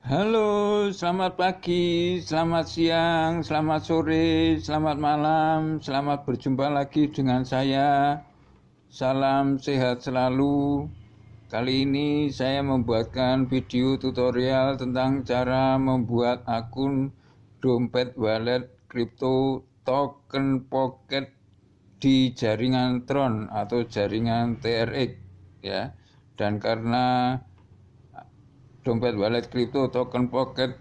Halo, selamat pagi, selamat siang, selamat sore, selamat malam, selamat berjumpa lagi dengan saya. Salam sehat selalu. Kali ini saya membuatkan video tutorial tentang cara membuat akun dompet wallet kripto token pocket di jaringan Tron atau jaringan TRX ya. Dan karena dompet wallet kripto token pocket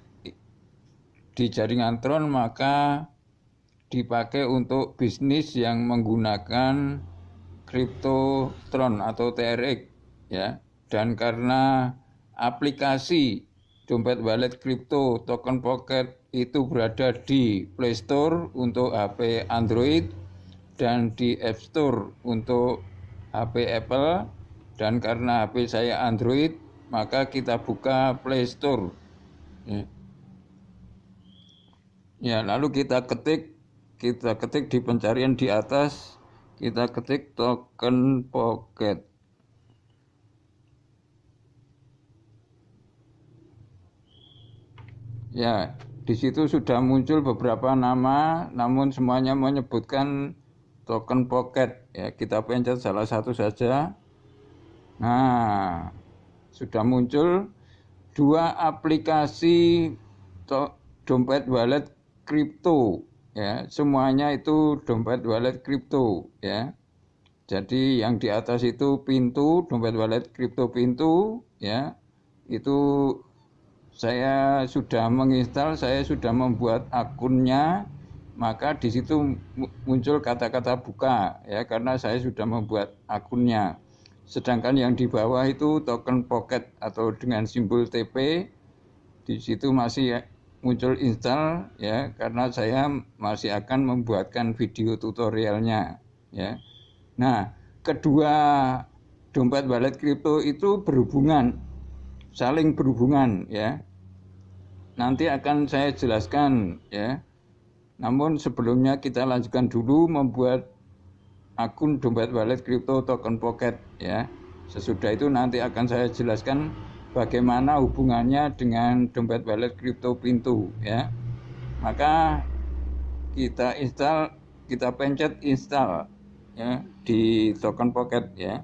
di jaringan Tron maka dipakai untuk bisnis yang menggunakan kripto Tron atau TRX ya. Dan karena aplikasi dompet wallet kripto token pocket itu berada di Play Store untuk HP Android dan di App Store untuk HP Apple, dan karena HP saya Android maka kita buka Play Store ya. Ya, lalu kita ketik di pencarian di atas, kita ketik token pocket. Ya, di situ sudah muncul beberapa nama, namun semuanya menyebutkan token pocket. Ya, kita pencet salah satu saja. Nah, sudah muncul dua aplikasi dompet wallet kripto ya, semuanya itu dompet wallet kripto ya. Jadi yang di atas itu pintu, dompet wallet kripto pintu ya. Itu saya sudah menginstal, saya sudah membuat akunnya, maka di situ muncul kata-kata buka ya, karena saya sudah membuat akunnya. Sedangkan yang di bawah itu token pocket atau dengan simbol TP, di situ masih muncul install ya, karena saya masih akan membuatkan video tutorialnya ya. Nah, kedua dompet wallet kripto itu berhubungan, saling berhubungan ya. Nanti akan saya jelaskan ya. Namun sebelumnya kita lanjutkan dulu membuat akun dompet wallet kripto token pocket ya. Sesudah itu nanti akan saya jelaskan bagaimana hubungannya dengan dompet wallet kripto pintu ya. Maka kita install, kita pencet install ya di token pocket ya.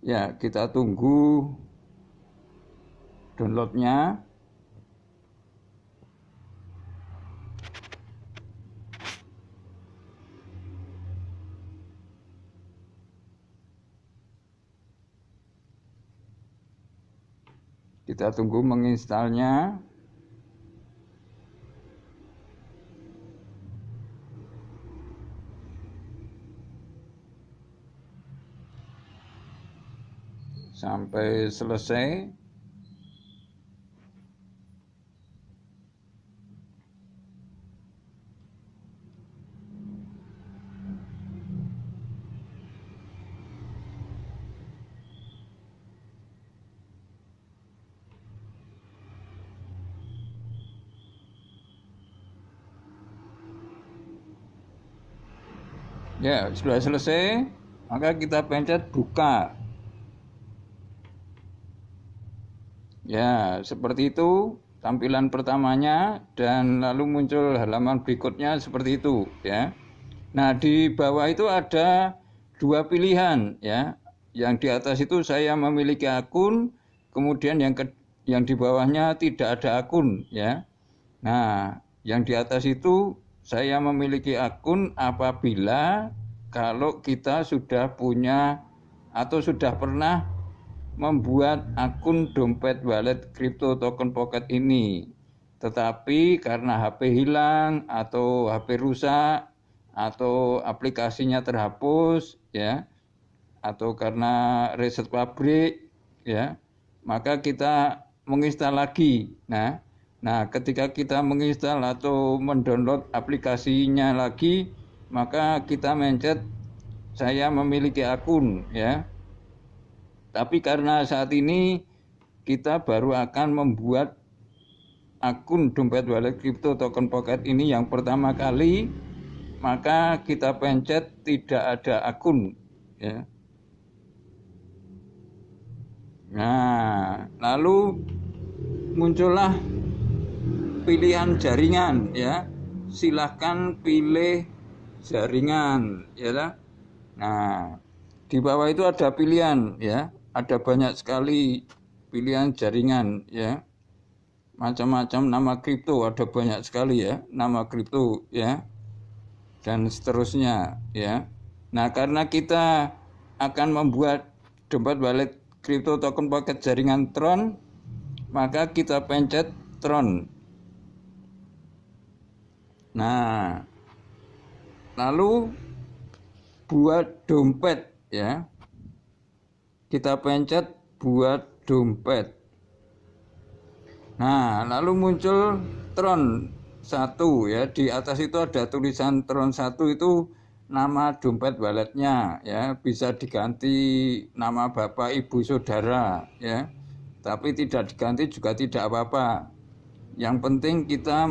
Ya, kita tunggu downloadnya. Kita tunggu menginstalnya. Sampai selesai. Ya, sudah selesai, maka kita pencet buka. Ya, seperti itu tampilan pertamanya, dan lalu muncul halaman berikutnya seperti itu ya. Nah, di bawah itu ada dua pilihan ya. Yang di atas itu saya memiliki akun, kemudian yang di bawahnya tidak ada akun ya. Nah, yang di atas itu saya memiliki akun apabila kalau kita sudah punya atau sudah pernah membuat akun dompet wallet kripto token pocket ini. Tetapi karena HP hilang atau HP rusak atau aplikasinya terhapus ya, atau karena reset pabrik ya, maka kita menginstal lagi. Nah, ketika kita menginstal atau mendownload aplikasinya lagi, maka kita mencet saya memiliki akun ya. Tapi karena saat ini kita baru akan membuat akun dompet wallet kripto token pocket ini yang pertama kali, maka kita pencet tidak ada akun ya. Nah, lalu muncullah pilihan jaringan ya. Silahkan pilih jaringan ya. Nah, di bawah itu ada pilihan ya. Ada banyak sekali pilihan jaringan ya. Macam-macam nama kripto ada banyak sekali ya, nama kripto ya. Dan seterusnya ya. Nah, karena kita akan membuat dompet wallet crypto token pocket jaringan Tron, maka kita pencet Tron. Nah, lalu buat dompet ya. Kita pencet buat dompet. Nah, lalu muncul Tron 1 ya. Di atas itu ada tulisan Tron 1 itu nama dompet walletnya ya, bisa diganti nama bapak, ibu, saudara ya. Tapi tidak diganti juga tidak apa-apa. Yang penting kita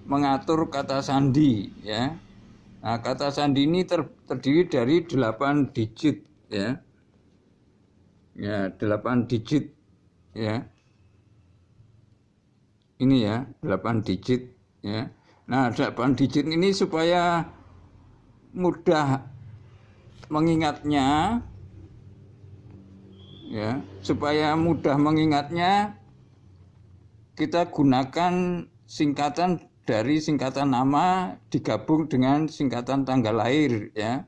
mengatur kata sandi ya. Nah, kata sandi ini terdiri dari 8 digit ya. Ya, 8 digit ya. Ini ya, 8 digit ya. Nah, 8 digit ini supaya mudah mengingatnya ya, supaya mudah mengingatnya kita gunakan singkatan dari singkatan nama digabung dengan singkatan tanggal lahir ya,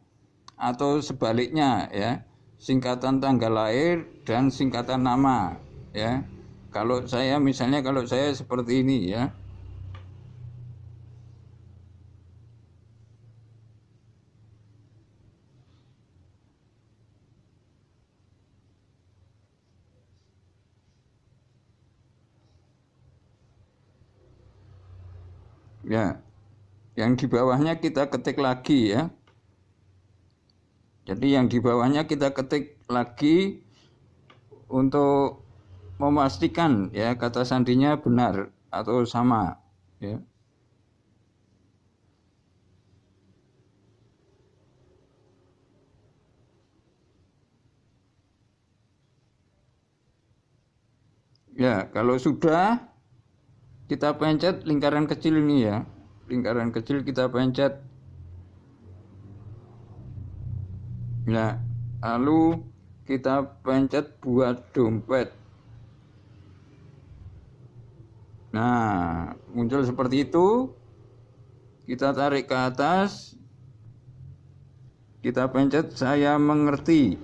atau sebaliknya ya, singkatan tanggal lahir dan singkatan nama ya. Kalau saya misalnya seperti ini ya. Ya, yang di bawahnya kita ketik lagi ya. Jadi yang di bawahnya kita ketik lagi untuk memastikan ya kata sandinya benar atau sama ya. Ya, kalau sudah kita pencet lingkaran kecil ini ya. Lingkaran kecil kita pencet. Nah, lalu kita pencet buat dompet. Nah, muncul seperti itu. Kita tarik ke atas. Kita pencet saya mengerti.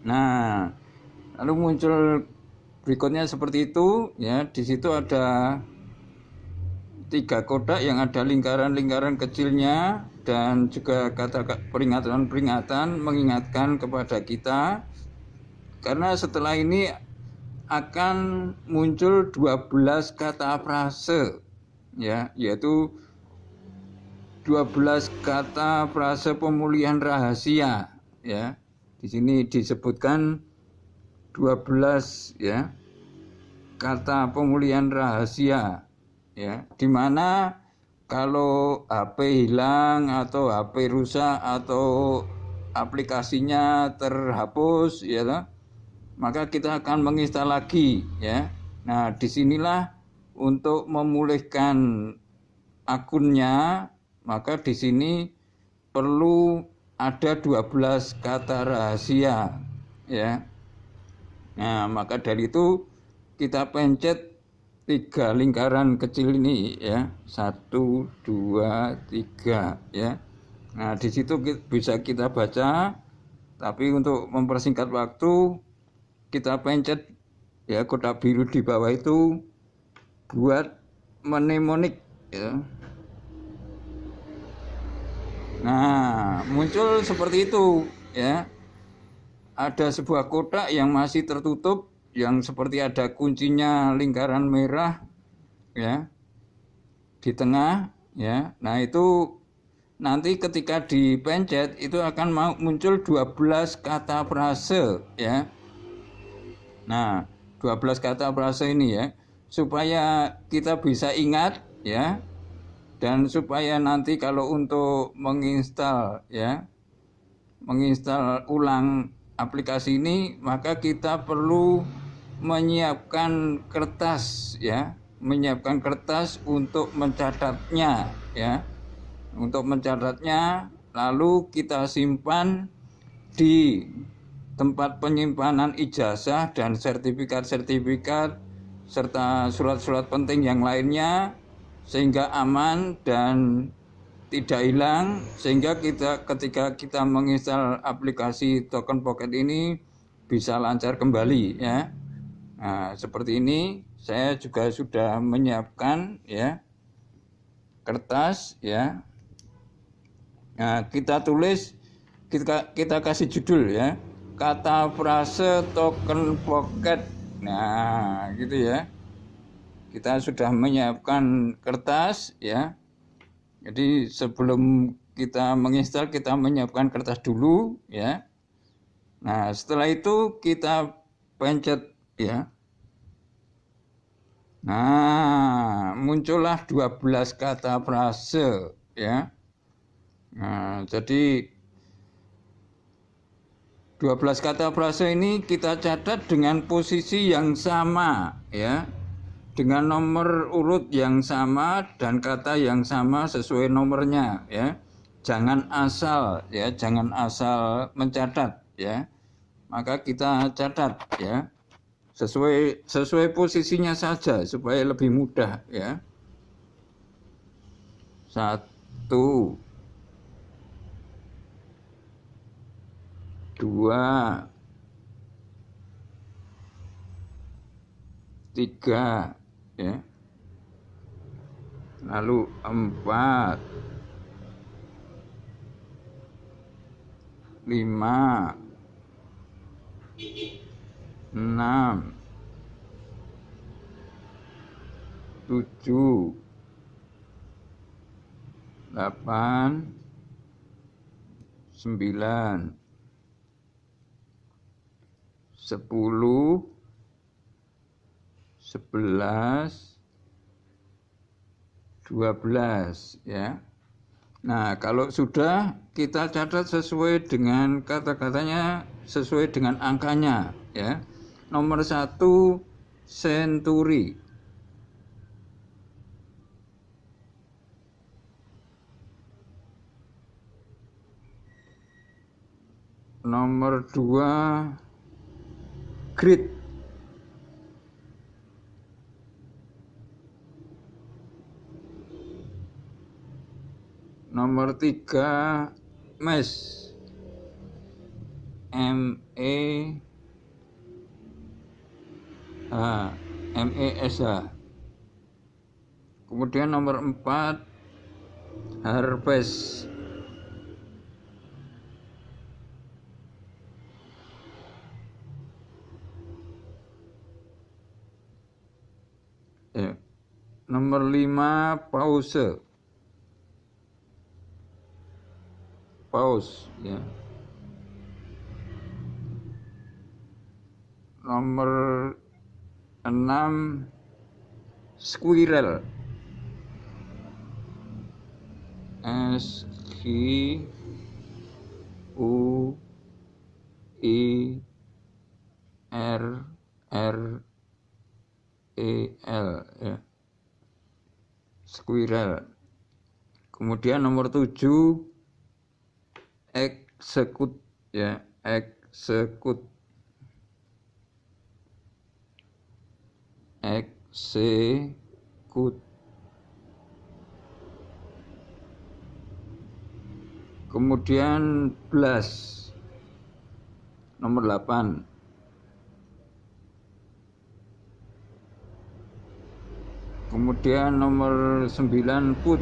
Nah, lalu muncul berikutnya seperti itu ya. Di situ ada 3 kotak yang ada lingkaran-lingkaran kecilnya dan juga kata peringatan-peringatan mengingatkan kepada kita, karena setelah ini akan muncul 12 kata frase ya, yaitu 12 kata frase pemulihan rahasia ya. Di sini disebutkan 12 ya kata pemulihan rahasia ya, dimana kalau HP hilang atau HP rusak atau aplikasinya terhapus ya, maka kita akan menginstal lagi ya. Nah, disinilah untuk memulihkan akunnya, maka di sini perlu ada 12 kata rahasia ya. Nah, maka dari itu kita pencet 3 lingkaran kecil ini ya, 1, 2, 3 ya. Nah, di situ bisa kita baca, tapi untuk mempersingkat waktu kita pencet ya kotak biru di bawah itu buat mnemonik ya. Nah, muncul seperti itu ya. Ada sebuah kotak yang masih tertutup, yang seperti ada kuncinya lingkaran merah ya di tengah ya. Nah, itu nanti ketika dipencet itu akan muncul 12 kata frase ya. Nah, 12 kata frase ini ya, supaya kita bisa ingat ya, dan supaya nanti kalau untuk menginstal ya, menginstal ulang aplikasi ini, maka kita perlu menyiapkan kertas ya, menyiapkan kertas untuk mencatatnya ya. Untuk mencatatnya lalu kita simpan di tempat penyimpanan ijazah dan sertifikat-sertifikat serta surat-surat penting yang lainnya sehingga aman dan tidak hilang, sehingga ketika kita menginstal aplikasi Token Pocket ini bisa lancar kembali ya. Nah, seperti ini saya juga sudah menyiapkan ya kertas ya. Nah, kita tulis, kita kasih judul ya, kata frase Token Pocket. Nah, gitu ya. Kita sudah menyiapkan kertas ya. Jadi sebelum kita menginstal, kita menyiapkan kertas dulu ya. Nah, setelah itu kita pencet ya. Nah, muncullah 12 kata frase ya. Nah, jadi 12 kata frase ini kita catat dengan posisi yang sama ya. Dengan nomor urut yang sama dan kata yang sama sesuai nomornya ya. Jangan asal ya, jangan asal mencatat ya. Maka kita catat ya. Sesuai posisinya saja supaya lebih mudah ya. 1 2 3 ya. Lalu 4 5 6 7 8 9 10 11 12 ya. Nah, kalau sudah kita catat sesuai dengan kata-katanya, sesuai dengan angkanya ya. Nomor 1 Century. Nomor 2 Grid. Nomor 3 MES. MESH. Kemudian nomor 4 Harvest. Ya. Nomor 5 Pause ya. Nomor 6 Squirrel. SQUIRREL ya. Squirrel. Kemudian nomor 7 Execute ya, Execute. Kemudian Blast. Nomor 8. Kemudian nomor 9 Put.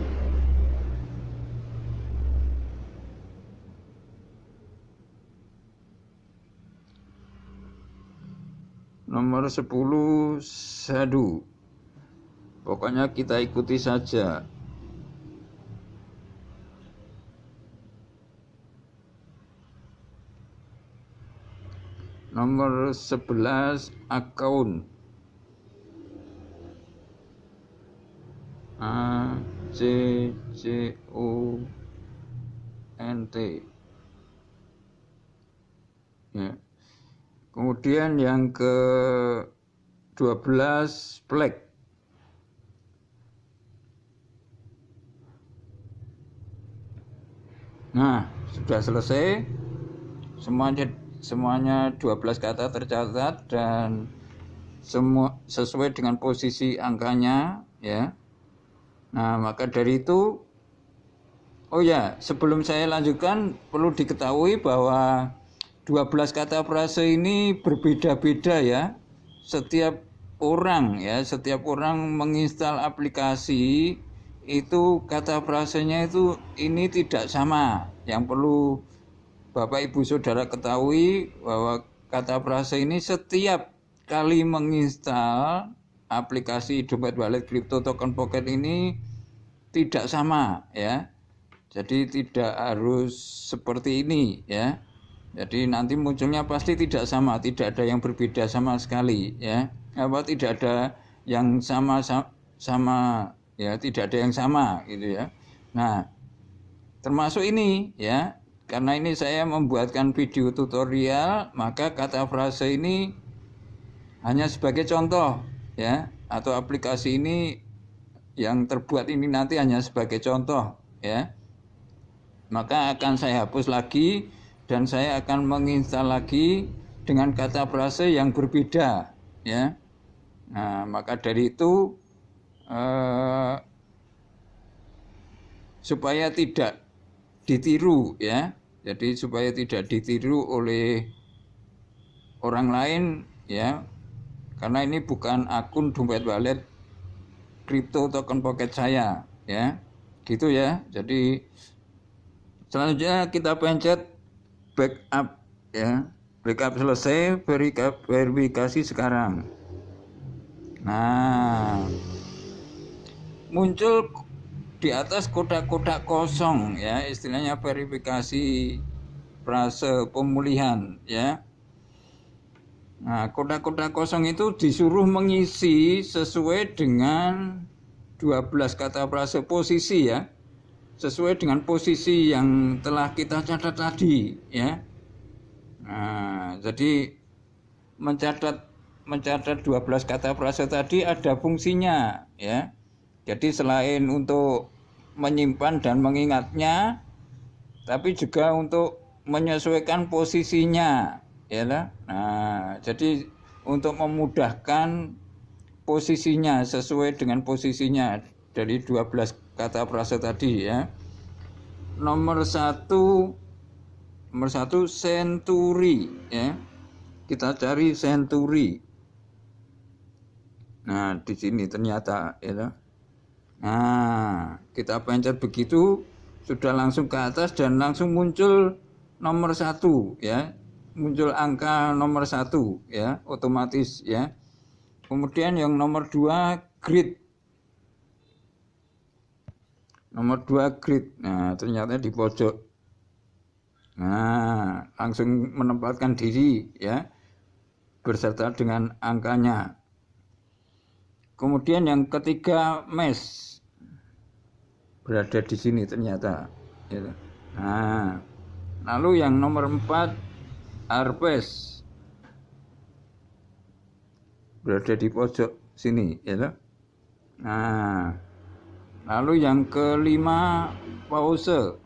Nomor 10 Shadow. Pokoknya kita ikuti saja. Nomor 11 Account. ACCOUNT ya. Kemudian yang ke 12 black. Nah, sudah selesai. Semuanya 12 kata tercatat dan semua sesuai dengan posisi angkanya, ya. Nah, maka dari itu, oh ya, sebelum saya lanjutkan perlu diketahui bahwa 12 kata frase ini berbeda-beda ya. Setiap setiap orang menginstal aplikasi itu kata frasenya itu ini tidak sama. Yang perlu Bapak Ibu Saudara ketahui bahwa kata frase ini setiap kali menginstal aplikasi Dompet Wallet Crypto Token Pocket ini tidak sama ya. Jadi tidak harus seperti ini ya. Jadi nanti munculnya pasti tidak sama, tidak ada yang berbeda sama sekali ya. Tidak ada yang sama ya, tidak ada yang sama gitu ya. Nah, termasuk ini ya. Karena ini saya membuatkan video tutorial, maka kata frase ini hanya sebagai contoh ya, atau aplikasi ini yang terbuat ini nanti hanya sebagai contoh ya. Maka akan saya hapus lagi dan saya akan menginstal lagi dengan kata frase yang berbeda ya. Nah, maka dari itu supaya tidak ditiru ya. Jadi supaya tidak ditiru oleh orang lain ya. Karena ini bukan akun Dompet Wallet Crypto Token Pocket saya ya. Gitu ya. Jadi selanjutnya kita pencet backup ya. Backup selesai, verifikasi sekarang. Nah, muncul di atas kotak-kotak kosong ya, istilahnya verifikasi frase pemulihan ya. Nah, kotak-kotak kosong itu disuruh mengisi sesuai dengan 12 kata frase posisi ya. Sesuai dengan posisi yang telah kita catat tadi ya. Nah, jadi mencatat 12 kata frase tadi ada fungsinya ya. Jadi selain untuk menyimpan dan mengingatnya, tapi juga untuk menyesuaikan posisinya, ya lah. Nah, jadi untuk memudahkan posisinya sesuai dengan posisinya dari 12 kata frase tadi ya. Nomor satu Century ya. Kita cari Century. Nah, di sini ternyata ya lah. Nah, kita pencet begitu sudah langsung ke atas dan langsung muncul nomor 1 ya, muncul angka nomor 1 ya, otomatis ya. Kemudian yang nomor 2 grid, nomor 2 grid. Nah, ternyata di pojok. Nah, langsung menempatkan diri ya, berserta dengan angkanya. Kemudian yang ketiga mesh, berada di sini ternyata ya. Nah, lalu yang nomor 4 harvest, berada di pojok sini ya. Nah, lalu yang kelima pause.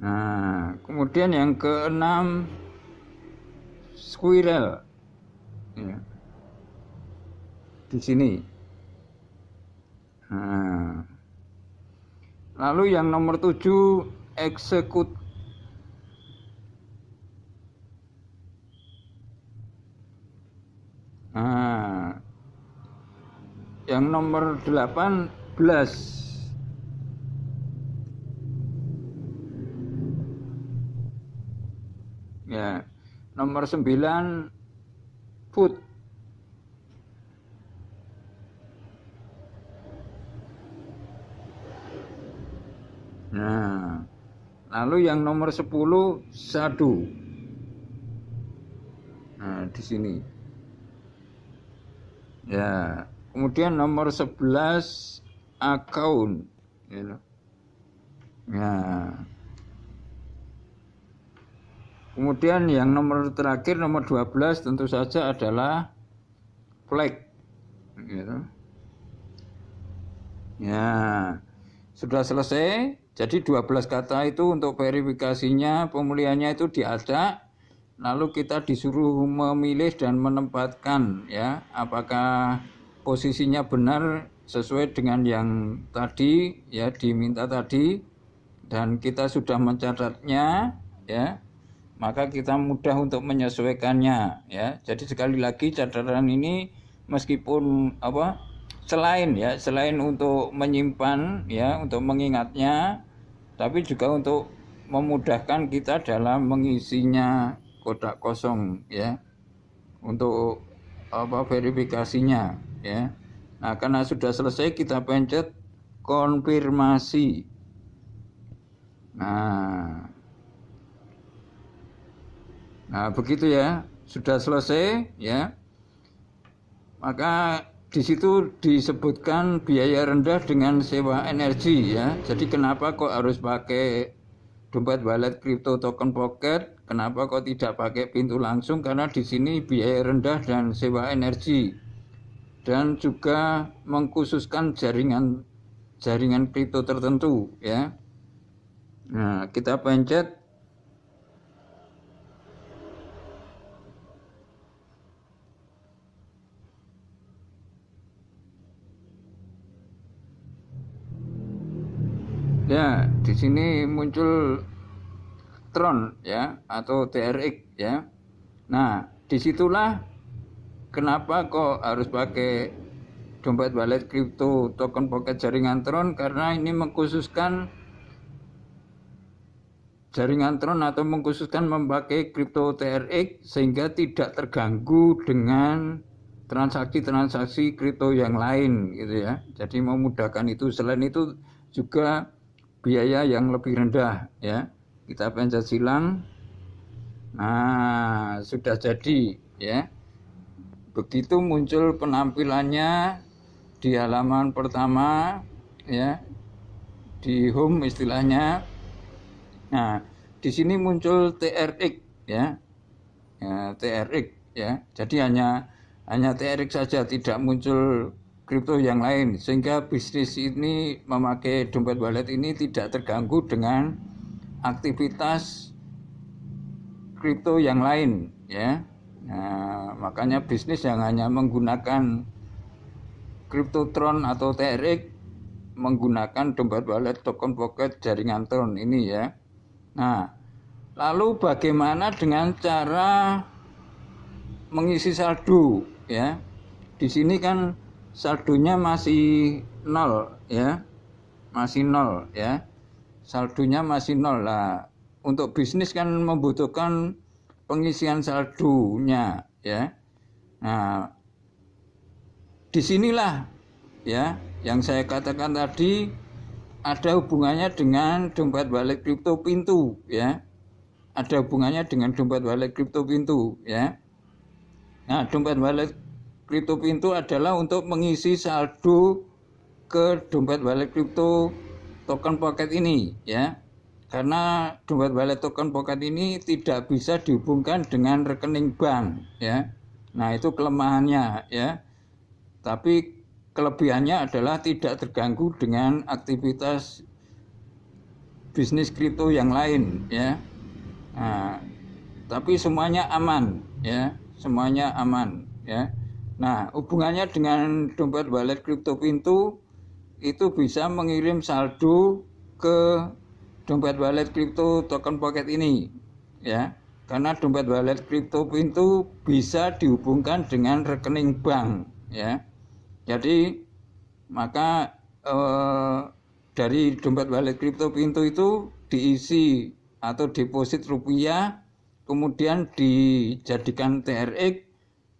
Nah, kemudian yang keenam squirrel ya. Di sini. Nah, lalu yang nomor 7 execute. Nah, yang nomor 18 ya, nomor 9 put. Nah, lalu yang nomor 10 sadu. Nah, di sini. Ya, kemudian nomor 11 account. Ya. Kemudian yang nomor terakhir, nomor 12 tentu saja adalah flag. Gitu. Ya, sudah selesai. Jadi 12 kata itu untuk verifikasinya, pemulihannya itu diacak. Lalu kita disuruh memilih dan menempatkan, ya, apakah posisinya benar sesuai dengan yang tadi, ya, diminta tadi, dan kita sudah mencatatnya, ya, maka kita mudah untuk menyesuaikannya, ya. Jadi sekali lagi catatan ini meskipun selain untuk menyimpan, ya, untuk mengingatnya, tapi juga untuk memudahkan kita dalam mengisinya kotak kosong, ya, untuk verifikasinya, ya. Nah, karena sudah selesai kita pencet konfirmasi. Nah, begitu ya, sudah selesai, ya. Maka di situ disebutkan biaya rendah dengan sewa energi, ya. Jadi kenapa kok harus pakai dompet wallet crypto token pocket? Kenapa kok tidak pakai pintu langsung? Karena di sini biaya rendah dan sewa energi, dan juga mengkhususkan jaringan kripto tertentu, ya. Nah, kita pencet. Ya, di sini muncul Tron, ya, atau TRX, ya. Nah, disitulah kenapa kok harus pakai dompet wallet crypto token pocket jaringan Tron, karena ini mengkhususkan jaringan Tron atau mengkhususkan memakai crypto TRX sehingga tidak terganggu dengan transaksi-transaksi kripto yang lain, gitu ya. Jadi memudahkan itu. Selain itu juga biaya yang lebih rendah, ya. Kita pencet silang. Nah, sudah jadi, ya. Begitu muncul penampilannya di halaman pertama, ya, di home istilahnya. Nah, di sini muncul TRX, ya, TRX, ya. Jadi hanya TRX saja, tidak muncul kripto yang lain, sehingga bisnis ini memakai dompet wallet ini tidak terganggu dengan aktivitas kripto yang lain, ya. Nah, makanya bisnis yang hanya menggunakan Cryptotron atau TRX menggunakan dompet wallet token pocket jaringan Tron ini, ya. Nah, lalu bagaimana dengan cara mengisi saldo, ya? Di sini kan saldonya masih 0, ya. Masih 0, ya. Saldonya masih 0 lah. Untuk bisnis kan membutuhkan pengisian saldonya, ya. Nah, disinilah, ya, yang saya katakan tadi ada hubungannya dengan dompet wallet kripto pintu, ya. Ada hubungannya dengan dompet wallet kripto pintu, ya. Nah, dompet wallet kripto pintu adalah untuk mengisi saldo ke dompet wallet kripto token pocket ini, ya. Karena dompet wallet token pocket ini tidak bisa dihubungkan dengan rekening bank, ya. Nah, itu kelemahannya, ya. Tapi kelebihannya adalah tidak terganggu dengan aktivitas bisnis kripto yang lain, ya. Nah, tapi semuanya aman, ya. Semuanya aman, ya. Nah, hubungannya dengan dompet wallet kripto pintu itu bisa mengirim saldo ke dompet wallet kripto token pocket ini, ya. Karena dompet wallet kripto pintu bisa dihubungkan dengan rekening bank, ya. Jadi maka dari dompet wallet kripto pintu itu diisi atau deposit rupiah, kemudian dijadikan TRX,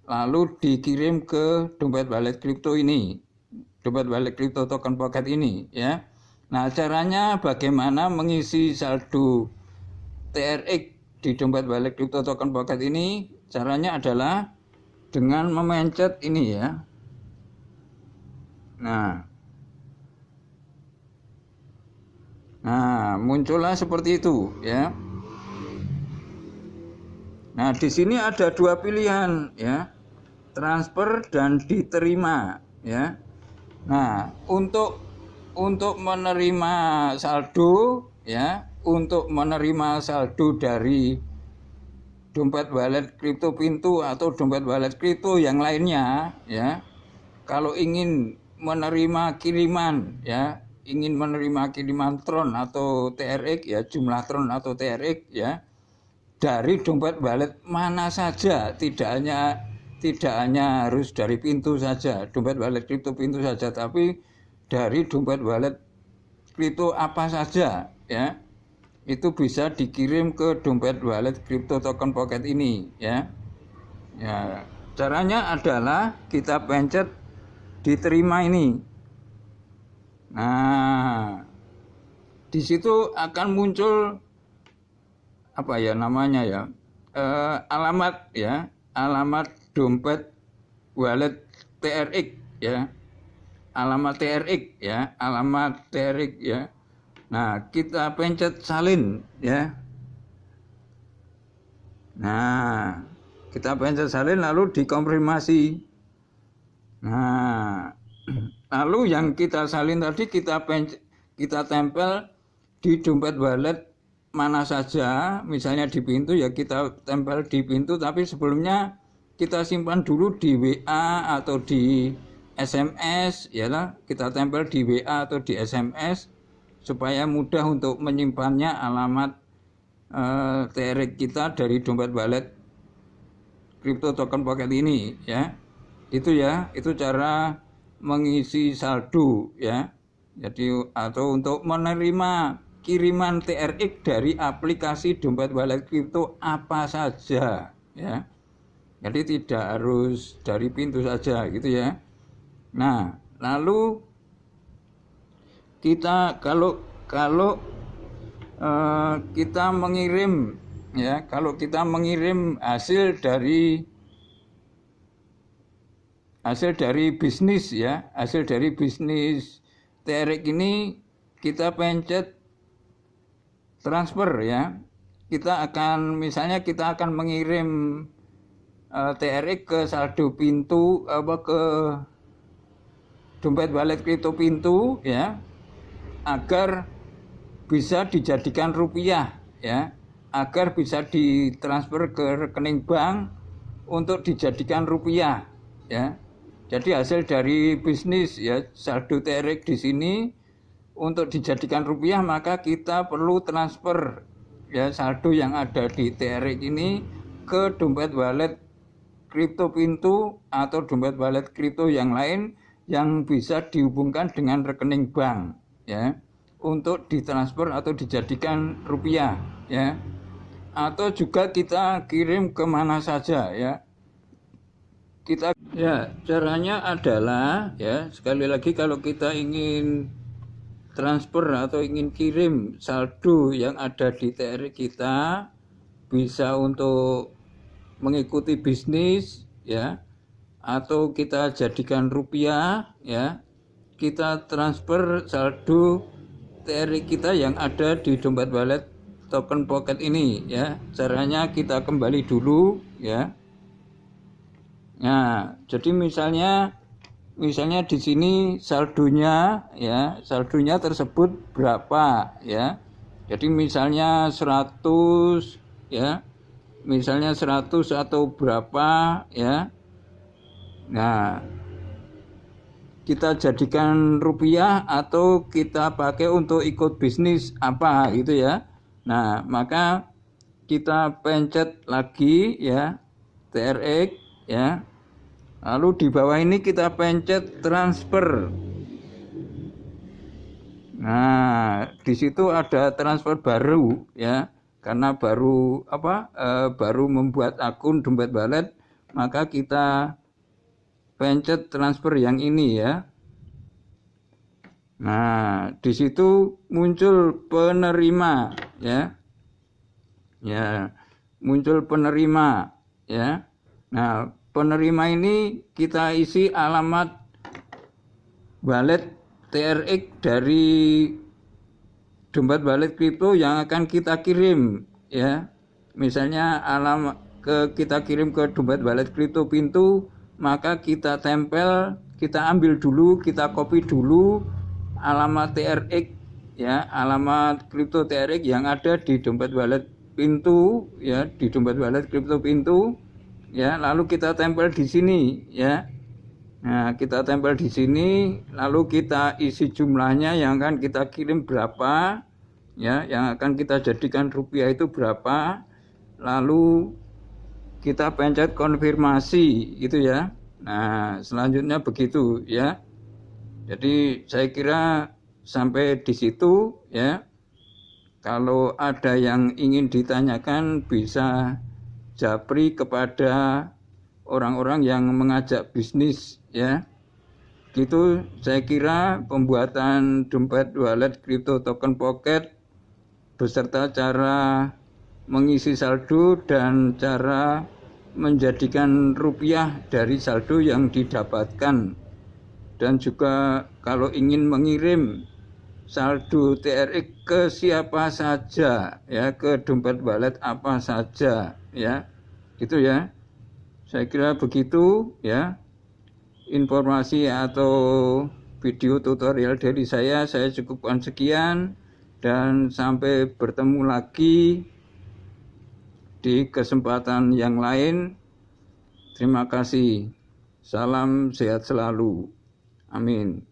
lalu dikirim ke dompet wallet kripto ini, dompet wallet kripto token pocket ini, ya. Nah, caranya bagaimana mengisi saldo TRX di dompet wallet kripto token pocket ini? Caranya adalah dengan memencet ini, ya. Nah, muncullah seperti itu, ya. Nah, di sini ada dua pilihan ya. Transfer dan diterima ya. Nah, untuk menerima saldo ya, untuk menerima saldo dari dompet wallet kripto Pintu atau dompet wallet kripto yang lainnya ya. Kalau ingin menerima kiriman ya, ingin menerima kiriman Tron atau TRX ya, jumlah Tron atau TRX ya, dari dompet wallet mana saja, tidak hanya harus dari Pintu saja, dompet wallet kripto Pintu saja, tapi dari dompet wallet kripto apa saja ya, itu bisa dikirim ke dompet wallet Crypto Token Pocket ini ya. Ya, caranya adalah kita pencet diterima ini. Nah, di situ akan muncul apa ya namanya ya? Alamat ya, alamat dompet wallet TRX ya. Alamat TRX ya, alamat TRX ya. Nah, kita pencet salin ya. Nah, kita pencet salin lalu dikonfirmasi. Nah, lalu yang kita salin tadi kita tempel di dompet wallet mana saja, misalnya di Pintu ya kita tempel di Pintu, tapi sebelumnya kita simpan dulu di WA atau di SMS ya lah, kita tempel di WA atau di SMS supaya mudah untuk menyimpannya alamat TRX kita dari dompet wallet Crypto Token Pocket ini ya. Itu cara mengisi saldo ya. Jadi atau untuk menerima kiriman TRX dari aplikasi dompet wallet kripto apa saja ya. Jadi tidak harus dari Pintu saja gitu ya. Nah, lalu kita kalau kita mengirim ya, kalau kita mengirim hasil dari bisnis ya, hasil dari bisnis TRX ini kita pencet transfer ya. Kita akan mengirim TRX ke saldo Pintu ke dompet wallet kripto Pintu ya, agar bisa dijadikan rupiah ya, agar bisa ditransfer ke rekening bank untuk dijadikan rupiah ya. Jadi hasil dari bisnis ya, saldo TRX di sini untuk dijadikan rupiah, maka kita perlu transfer ya saldo yang ada di TRX ini ke dompet wallet kripto Pintu atau dompet wallet kripto yang lain yang bisa dihubungkan dengan rekening bank ya, untuk ditransfer atau dijadikan rupiah ya, atau juga kita kirim kemana saja ya. Kita ya, caranya adalah ya, sekali lagi kalau kita ingin transfer atau ingin kirim saldo yang ada di TRX kita, bisa untuk mengikuti bisnis ya, atau kita jadikan rupiah ya, kita transfer saldo TRX kita yang ada di dompet wallet Token Pocket ini ya. Caranya kita kembali dulu ya. Nah, jadi misalnya di sini saldonya ya, saldonya tersebut berapa ya. Jadi misalnya 100 ya. Misalnya 100 atau berapa ya. Nah, kita jadikan rupiah atau kita pakai untuk ikut bisnis apa gitu ya. Nah, maka kita pencet lagi ya TRX ya. Lalu di bawah ini kita pencet transfer. Nah, di situ ada transfer baru ya. Karena baru baru membuat akun dompet wallet, maka kita pencet transfer yang ini ya. Nah, di situ muncul penerima ya. Ya, muncul penerima ya. Nah, penerima ini kita isi alamat wallet TRX dari dompet wallet kripto yang akan kita kirim ya. Misalnya kita kirim ke dompet wallet kripto Pintu, maka kita tempel, kita ambil dulu, kita copy dulu alamat TRX, ya, alamat kripto TRX yang ada di dompet wallet Pintu, ya, di dompet wallet kripto Pintu, ya, lalu kita tempel di sini, ya. Nah, kita tempel di sini, lalu kita isi jumlahnya yang akan kita kirim berapa, ya, yang akan kita jadikan rupiah itu berapa, lalu kita pencet konfirmasi, gitu ya. Nah, selanjutnya begitu, ya. Jadi saya kira sampai di situ, ya. Kalau ada yang ingin ditanyakan bisa japri kepada orang-orang yang mengajak bisnis, ya. Gitu saya kira pembuatan dompet wallet Crypto Token Pocket beserta cara mengisi saldo dan cara menjadikan rupiah dari saldo yang didapatkan, dan juga kalau ingin mengirim saldo TRX ke siapa saja, ya, ke dompet wallet apa saja, ya, gitu ya. Saya kira begitu, ya, informasi atau video tutorial dari saya cukupkan sekian, dan sampai bertemu lagi di kesempatan yang lain. Terima kasih. Salam sehat selalu. Amin.